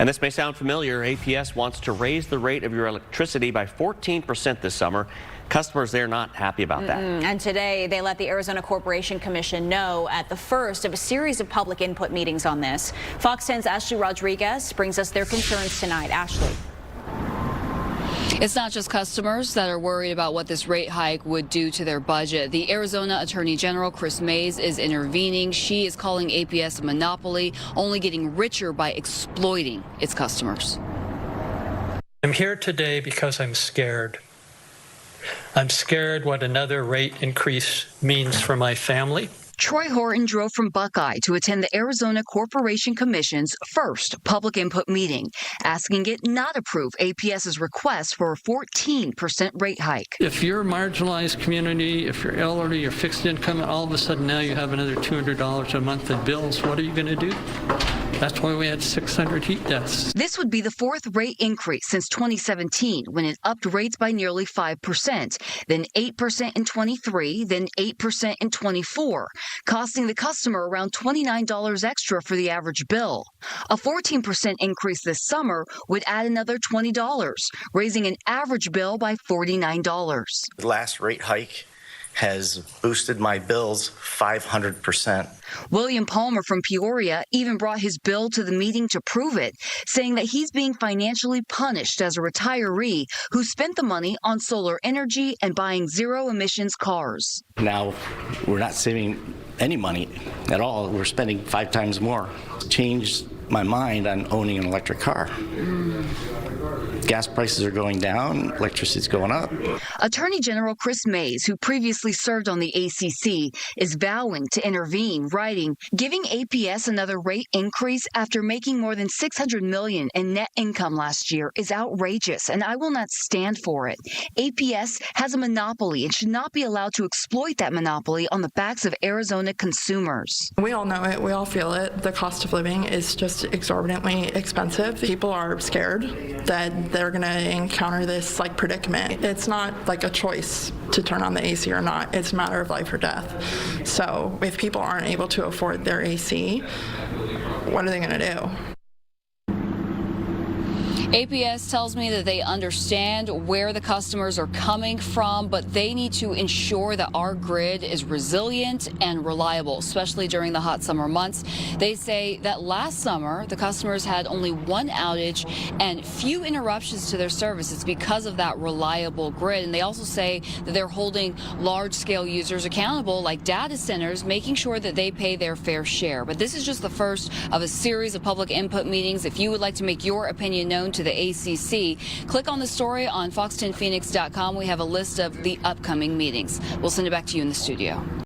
And this may sound familiar. APS wants to raise the rate of your electricity by 14% this summer. Customers, they're not happy about that. And today they let the Arizona Corporation Commission know at the first of a series of public input meetings on this. Fox 10's Ashlie Rodriguez brings us their concerns tonight. Ashlie. It's not just customers that are worried about what this rate hike would do to their budget. The Arizona Attorney General Kris Mayes is intervening. She is calling APS a monopoly, only getting richer by exploiting its customers. I'm here today because I'm scared. I'm scared what another rate increase means for my family. Troy Horton drove from Buckeye to attend the Arizona Corporation Commission's first public input meeting, asking it not approve APS's request for a 14% rate hike. If you're a marginalized community, if you're elderly, you're fixed income, all of a sudden now you have another $200 a month in bills, what are you going to do? That's why we had 600 heat deaths. This would be the fourth rate increase since 2017, when it upped rates by nearly 5%, then 8% in 23, then 8% in 24, costing the customer around $29 extra for the average bill. A 14% increase this summer would add another $20, raising an average bill by $49. The last rate hike has boosted my bills 500%. William Palmer from Peoria even brought his bill to the meeting to prove it, saying that he's being financially punished as a retiree who spent the money on solar energy and buying zero-emissions cars. Now we're not saving any money at all. We're spending 5 times more. Changed my mind on owning an electric car. Gas prices are going down, electricity's going up. Attorney General Kris Mayes, who previously served on the ACC, is vowing to intervene, writing, "Giving APS another rate increase after making more than $600 million in net income last year is outrageous, and I will not stand for it. APS has a monopoly and should not be allowed to exploit that monopoly on the backs of Arizona consumers." We all know it. We all feel it. The cost of living is just exorbitantly expensive. People are scared that they're going to encounter this predicament. It's not like a choice to turn on the AC or not. It's a matter of life or death. So if people aren't able to afford their AC, what are they going to do? APS tells me that they understand where the customers are coming from, but they need to ensure that our grid is resilient and reliable, especially during the hot summer months. They say that last summer, the customers had only one outage and few interruptions to their service. It's because of that reliable grid. And they also say that they're holding large-scale users accountable, like data centers, making sure that they pay their fair share. But this is just the first of a series of public input meetings. If you would like to make your opinion known to the ACC, click on the story on fox10phoenix.com. We have a list of the upcoming meetings. We'll send it back to you in the studio.